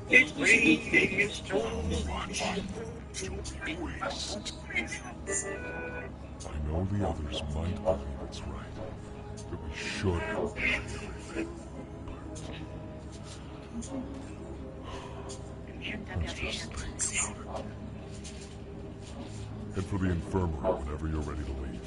It's raining, it's pouring. Don't waste. I know the others might believe it's right, that we should try everything, but let's just think about it. Head for the infirmary whenever you're ready to leave.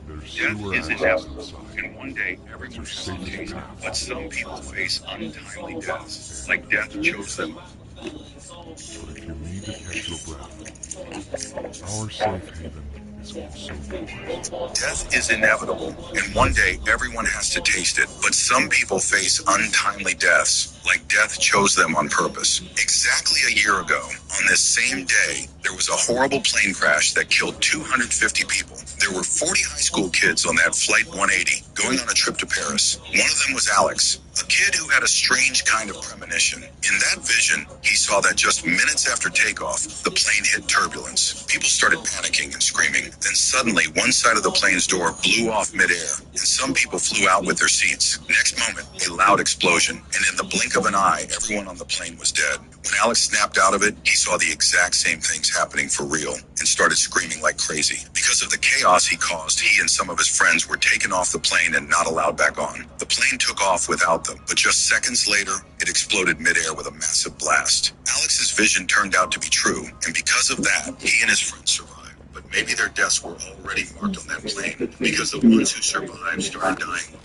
There's Death sewer is access inevitable, inside. and one day That's everyone your has to safest taste it. path. But some people face untimely deaths, like death chose them. But if you need to catch your breath, our safe haven is also yours. Death is inevitable, and one day everyone has to taste it. But some people face untimely deaths, like death chose them on purpose. Exactly a year ago, on this same day, there was a horrible plane crash that killed 250 people. There were 40 high school kids on that Flight 180 going on a trip to Paris. One of them was Alex, a kid who had a strange kind of premonition. In that vision, he saw that just minutes after takeoff, the plane hit turbulence. People started panicking and screaming. Then suddenly, one side of the plane's door blew off midair, and some people flew out with their seats. Next moment, a loud explosion, and in the blink of an eye, everyone on the plane was dead. When Alex snapped out of it, he saw the exact same things happening for real and started screaming like crazy. Because of the chaos he caused, he and some of his friends were taken off the plane and not allowed back on. The plane took off without them, but just seconds later, it exploded midair with a massive blast. Alex's vision turned out to be true, and because of that, he and his friends survived. But maybe their deaths were already marked on that plane, because the ones who survived started dying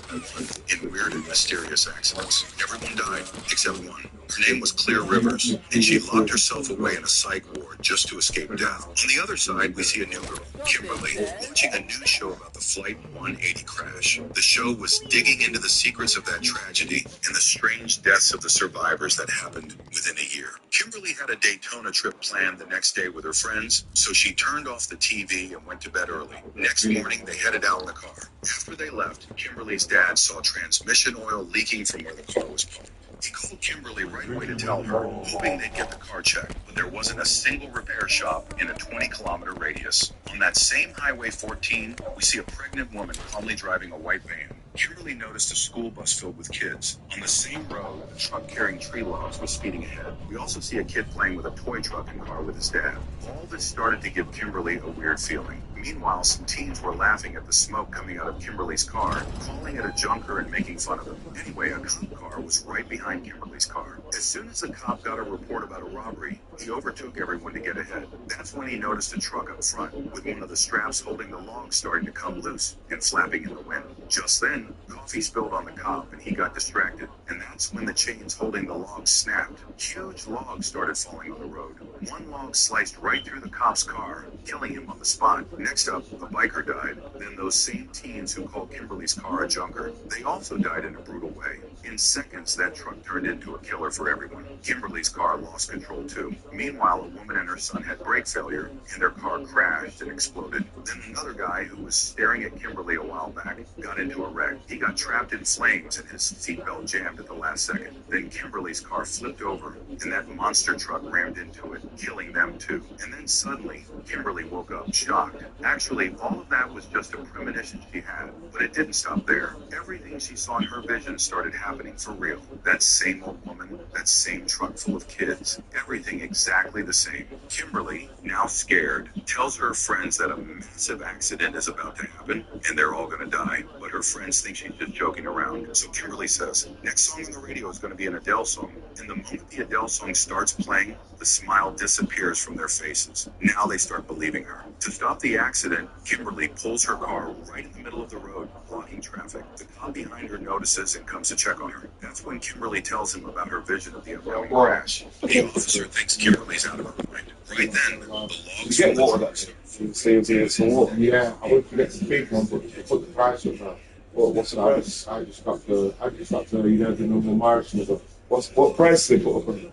in weird and mysterious accidents. Everyone died, except one. Her name was Clear Rivers, and she locked herself away in a psych ward just to escape death. On the other side, we see a new girl, Kimberly, launching a news show about the Flight 180 crash. The show was digging into the secrets of that tragedy and the strange deaths of the survivors that happened within a year. Kimberly had a Daytona trip planned the next day with her friends, so she turned off the TV and went to bed early. Next morning, they headed out in the car. After they left, Kimberly's dad saw transmission oil leaking from where the car was parked. He called Kimberly right away to tell her, hoping they'd get the car checked, but there wasn't a single repair shop in a 20-kilometer radius. On that same Highway 14, we see a pregnant woman calmly driving a white van. Kimberly noticed a school bus filled with kids. On the same road, a truck carrying tree logs was speeding ahead. We also see a kid playing with a toy truck and car with his dad. All this started to give Kimberly a weird feeling. Meanwhile, some teens were laughing at the smoke coming out of Kimberly's car, calling it a junker and making fun of him. Anyway, a cop car was right behind Kimberly's car. As soon as the cop got a report about a robbery, he overtook everyone to get ahead. That's when he noticed a truck up front, with one of the straps holding the logs starting to come loose and flapping in the wind. Just then, coffee spilled on the cop and he got distracted. And that's when the chains holding the logs snapped. Huge logs started falling on the road. One log sliced right through the cop's car, killing him on the spot. Next up, a biker died. Then those same teens who called Kimberly's car a junker, they also died in a brutal way. In seconds, that truck turned into a killer for everyone. Kimberly's car lost control too. Meanwhile, a woman and her son had brake failure, and their car crashed and exploded. Then another guy who was staring at Kimberly a while back got into a wreck. He got trapped in flames and his seatbelt jammed at the last second. Then Kimberly's car flipped over, and that monster truck rammed into it, killing them too. And then suddenly, Kimberly woke up shocked. Actually, all of that was just a premonition she had, but it didn't stop there. Everything she saw in her vision started happening for real. That same old woman, that same truck full of kids, everything exactly the same. Kimberly, now scared, tells her friends that a massive accident is about to happen, and they're all gonna die, but her friends think she's just joking around. So Kimberly says, next song on the radio is gonna be an Adele song, and the moment the Adele song starts playing, the smile disappears from their faces. Now they start believing her. To stop the accident, Kimberly pulls her car right in the middle of the road, blocking traffic. The cop behind her notices and comes to check on her. That's when Kimberly tells him about her vision of the upcoming crash. The officer thinks Kimberly's out of her mind. Right then, the logs You get from the water truck that saves you some water. Yeah, I went to get the big one, but they put the price up. Well, what's the price? I just got the the normal Morrison stuff. What price they put up on it?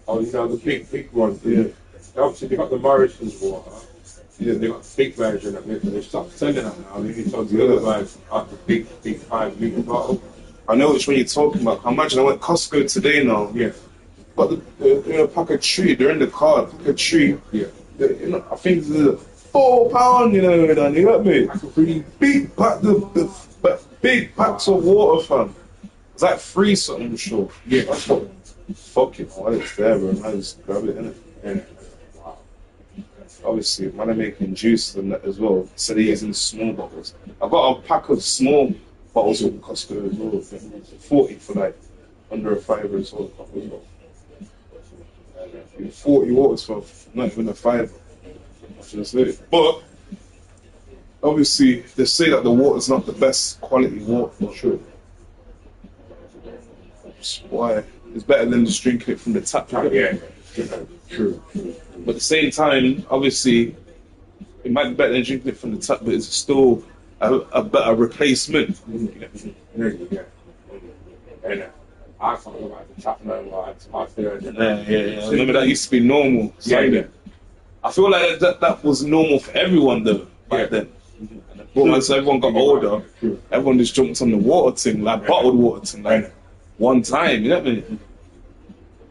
Oh, the big one. Yeah. Obviously, they got the Morrison's water. Yeah, they got the big version of it, but they stopped selling that now. They need to sell the other version, like the big 5 litre bottle. I know which one you're talking about. Imagine I went Costco today now. Yeah. Got the pack of tree. They're in the car. Pack of tree. Yeah. I think it's £4. Dan, you got me. That's a pretty Big pack. The big packs of water, fam. It's like 3 something, I'm sure. Yeah, that's what. fuck it, while it's there, bro, man, just grab it, innit? And Obviously, man, are making juice and that as well. So they're using small bottles. I got a pack of small bottles from Costco as well. 40 for like under a fiver as well. 40 waters for not even a fiver. That's it. But obviously, they say that the water's not the best quality water. True. That's why it's better than just drinking it from the tap. yeah, true. But at the same time, obviously, it might be better than drinking it from the tap, but it's still a better replacement. Yeah. And I can't go back to tap no more. It's my third. Yeah. Remember that used to be normal. Yeah. I feel like that was normal for everyone though back then. But once everyone got older, everyone just jumped on the water thing, like bottled water thing, like one time. You know what I mean?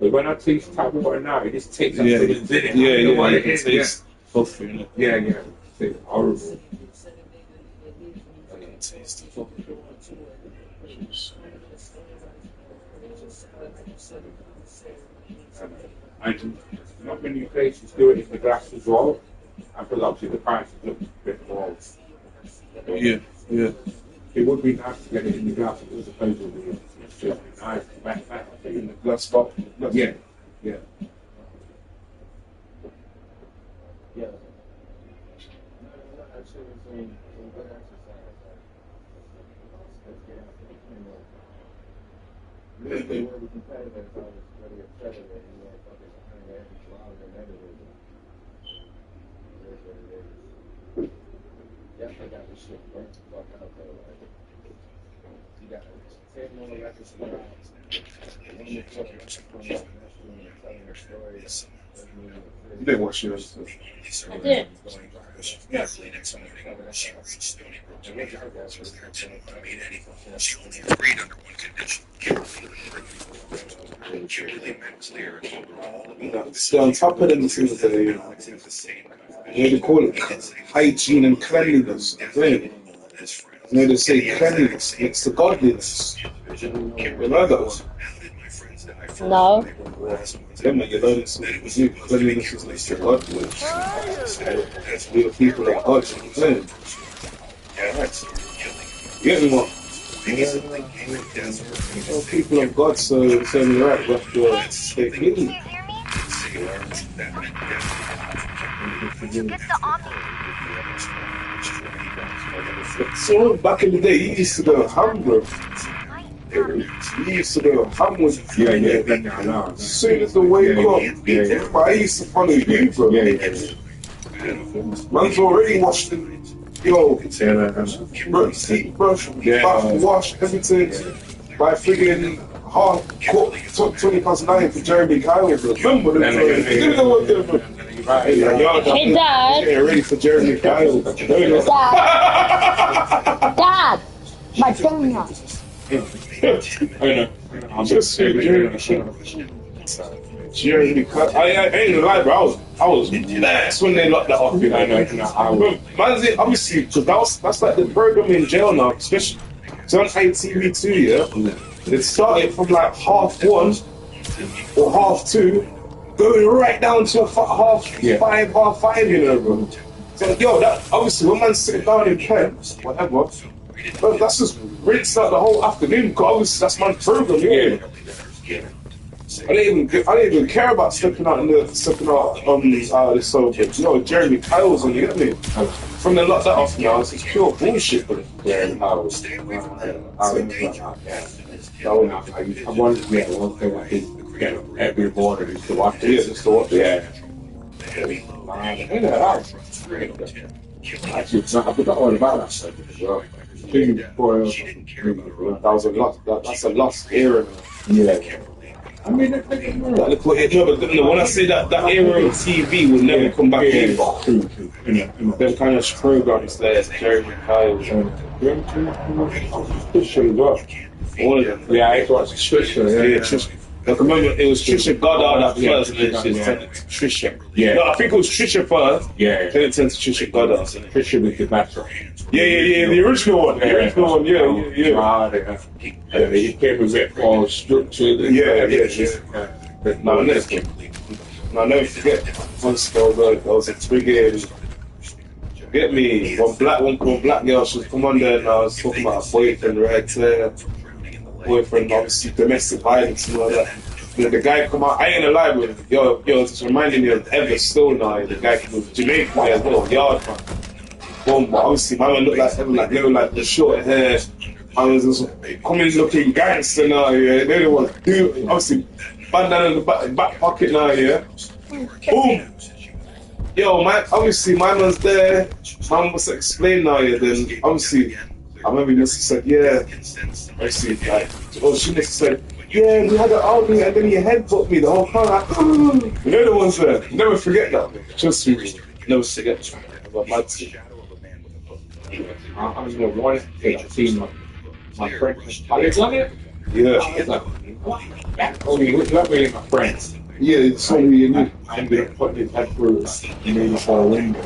But when I taste tap water now, it just tastes like Yeah, something's in it. yeah, You know what it it is? tastes puffy, innit? Yeah. It tastes horrible. I can taste it. And not many places do it in the glass as well. And because obviously the price is a bit more. Yeah. It would be nice to get it in the glass as opposed to the it's just nice better In the glass bottle. Yeah. You didn't watch it. I did. She only agreed under one condition. Kimberly made clear and told her all about Stay on top of them things that they call it hygiene and cleanliness. They say cleanliness next to godliness. You know that? No. Yeah, man, you know this. Cleanliness is next to godliness. We are people of God. You get me, what? Well, people of God, so it's only right we have to stay clean. So back in the day, you used to go ham, bro. You used to go ham with Yeah. as soon as the wake up. But I used to follow you, bro. Man's already washed them. Yo, teeth brush, bath wash, everything by friggin' half cooked 20 past 9 for Jeremy Kyle, bro. Remember them? Hey, Dad. Getting ready for Jeremy Kyle. Dad. My finger. I'm just saying, Jeremy Kyle. I ain't gonna lie, bro. I was blessed when they locked that off. Man, obviously, because that's like the program in jail now, especially. It's on ITV2, yeah? It started from like 1:30 or 1:30, going right down to 5:30, 5:30, you know, bro. So, yo, that obviously, when man's sitting down in pen, whatever, bro, that's just rinsed out the whole afternoon, because obviously that's my program, yeah. I didn't even care about stepping out on this sofa. You know, Jeremy Kyle's on, you get me? From the lock that off now, it's pure bullshit, bro. I wanted to get every border used to watch it. Just to watch it. Actually, I forgot all about that stuff as well. That was a lost. That's a lost era. Yeah. I mean, When I say that era of TV will never come back in. Them kind of programs there, Jeremy Kyle, Fish as well. all of them. Yeah, I watched Fish. Yeah. Like, I remember it was Trisha Goddard at first, and then she turned it to Trisha. Yeah. No, I think it was Trisha first. Yeah. Then it turned to Trisha Goddard. Trisha was the best. Yeah, the original one. The original one, yeah. He came a bit more structured. Yeah. No, never forget. Once there was a twiggy. Get me, one black girl, she was come on there and I was talking about her boyfriend, right? Boyfriend, obviously domestic violence and all that. The guy come out, I ain't gonna lie with him. Yo, it's reminding me of Ever Still now. The guy from Jamaica as well, yard man. Boom, but obviously my man looked like Ever, like they were like the short hair. I was just coming looking gangster now, yeah. They don't want to do, obviously, bandana in the back pocket now, yeah. Boom. Yo, obviously my man's there. Man must explain now, yeah. Then obviously, I remember he said, yeah. Obviously, like, oh, she must have said, yeah, we had an argument and then your head put me the whole time. Like, you know the ones there. Never forget that. Trust me, never forget. About my team. I was the one thing I've seen my friends. Have they done it? Yeah. It's like, what? That only was not really my friends. Yeah, it's only you knew. I ended up putting his head through maybe for a window.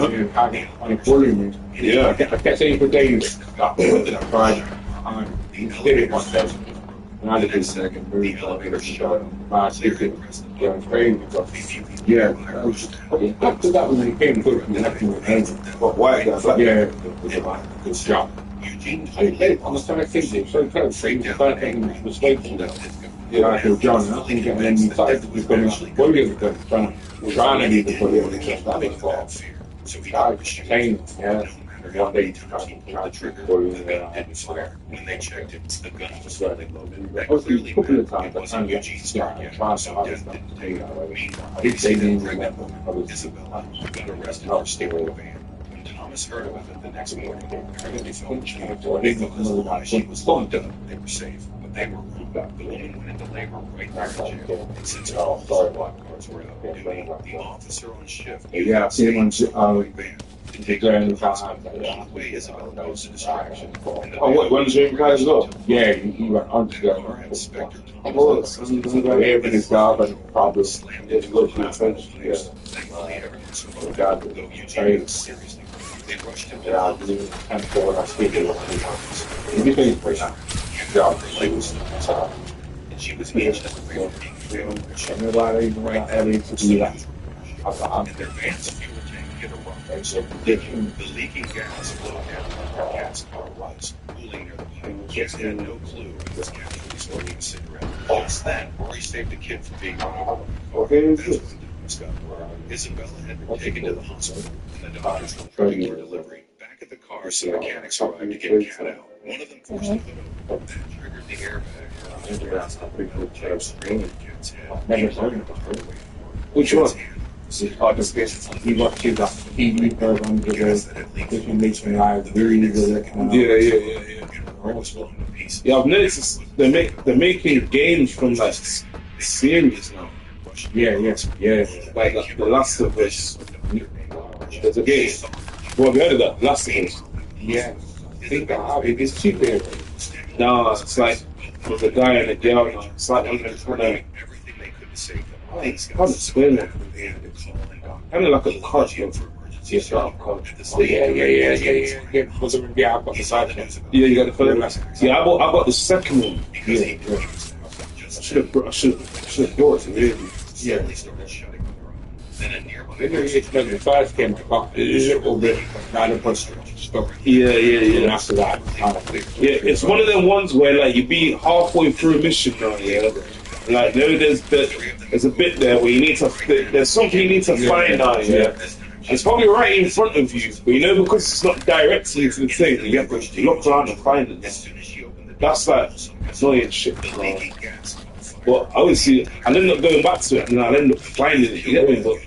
And having on bullying me. Yeah. I kept saying for days that I tried. And he did it one day. And I did the second move. I made a shot. I did it. Yeah, it was crazy. But yeah, after that, when he came good, he left me with him. But white guys, like, Yeah, good job. On the side of things, it was so close. He was trying to take mistakes from that. Yeah, I feel John, and I think, and then he started to become bullying because trying to be the bully of the chest. That was wrong. So he got changed, yeah. And one day he tried to trick bullying when they checked it, the gun was really loaded. A couple of times, I kind of tried to understand the data. I did say the remember, Isabella got arrested for stealing a van. Thomas heard about it the next morning. Everybody phoned she was locked up. They were safe, but they were moved up. The woman went into labor right there in jail. And since all the block cars were out doing, the officer on shift. Yeah, I've seen him on the way Isabel knows the distraction. oh, what, when James guys go? Yeah, he went on to go. Inspector Everybody's job and problems. It's looking attention, yeah. God, very seriously. They rushed him down and forward. I speak it. Everything's pretty job. And she was each nobody right there to do that. And their van's fuel tank hit a rock. And so the leaking gas flowed down like their gas car was, cooling near the pipe. Kids had no clue he was casually smoking a cigarette. Just then, Rory saved the kid from being run over. Isabella had been taken to the hospital, and the doctors were prepping for delivery. Back at the car, some mechanics arrived to get Cat out. One of them forced the hood open. That triggered the airbag. Which one? He watched you that TV program with the making live videos of it. Yeah, I've noticed they're making games from like series now. Yeah. Like The Last of Us. There's a game. Well, have you heard of that? Last of Us. Yeah. I think it's cheaper. No, it's like with a guy and a girl. It's like I'm gonna I can't explain it. Kind of like a card game. Yeah. I've got the side one. Yeah, you got the first. Yeah, I got the second one. Yeah. I should have bought it really. Yeah. When the first came, I got a little bit kind of stuff. Yeah. And after that, yeah, it's one of them ones where like you be halfway through a mission now, yeah. Like there's a bit there where you need to there's something you need to find out, yeah. It's probably right in front of you, but you know because it's not directly to the thing, you have to look around and find it. That's like annoying shit. But obviously, I'll end up going back to it and I'll end up finding it, you get me? But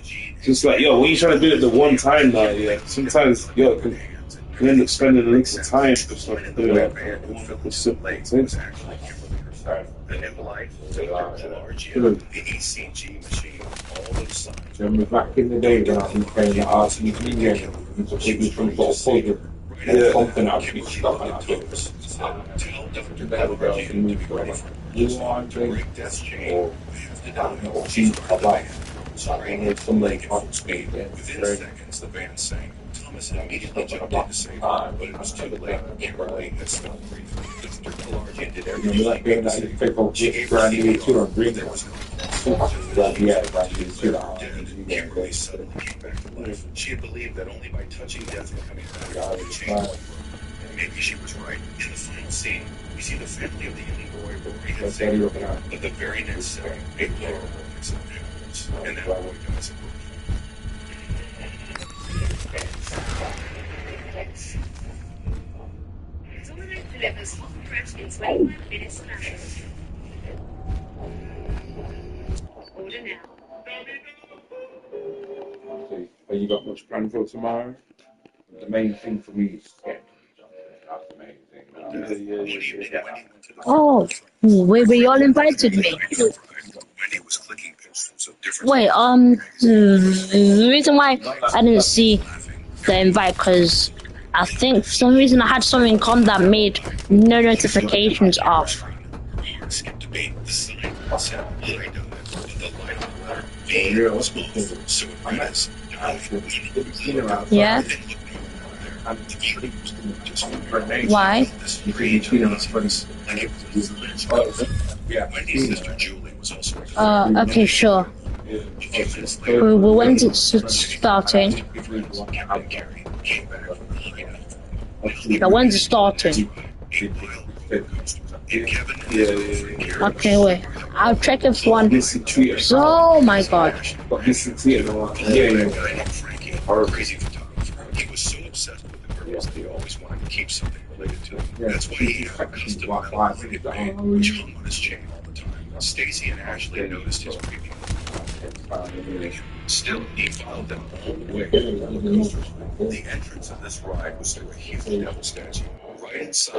just like, yo, when you're trying to do it the one time now, yeah, sometimes, yo, you end up spending a lot of time just like doing that. Simple things. The Nimblite, the ECG machine, all those signs. Remember back in the day when I was playing the RCG game, it was a big from sort of puzzle. Yeah. Something actually stuck on that. Tell different War To thing, break death's chain, or they have to I die. don't know, she's alive. Spraying It's some lake like at full speed. Within seconds, the van sank. Thomas immediately jumped in to save her, but it was too late. Kimberly had stopped breathing. Dr. Kalarjian did everything Remember he that game could to that you save pick her. up She gave her brand new CPR, on but green? there was no pulse. Yeah, brand new too. Dead, Kimberly suddenly came back to life. She had believed that only by touching death and coming back could the chain be broken. Maybe she was right. In the final scene, we see the family of the young boy Rory had saved her, but the very next second, a terrible accident happens, and that boy dies. Domino's delivers hot fresh in 25 minutes flat. Order now. Have you got much planned for tomorrow? The main thing for me is to get that's the main thing. Oh, we all invited me. Wendy was clicking pictures of different Wait, the reason why I didn't see the invite because I think for some reason I had something on that made no notifications off. skipped a beat. The sign said I died, but the light on the letter V was off, so it read as died. Yeah. Why? This really was like it was Wendy's sister Julie was also Okay, sure. a few minutes later. When's it starting? Captain Carey came back from the hideout. Now, when's it starting? 8 mile roller coaster. And Kevin and his girlfriend Carey Okay, wait. I'll check if one. Oh my god. But this is it. a guy named Frankie, a crazy photographer. He was so obsessed with the girls that he always wanted to keep something related to them. That's why he had a custom metal weighted band which hung on his chain all the time. Stacy and Ashley noticed his creepy. Still, he followed them all the way to the roller coasters. The entrance of this ride was through a huge devil statue right inside.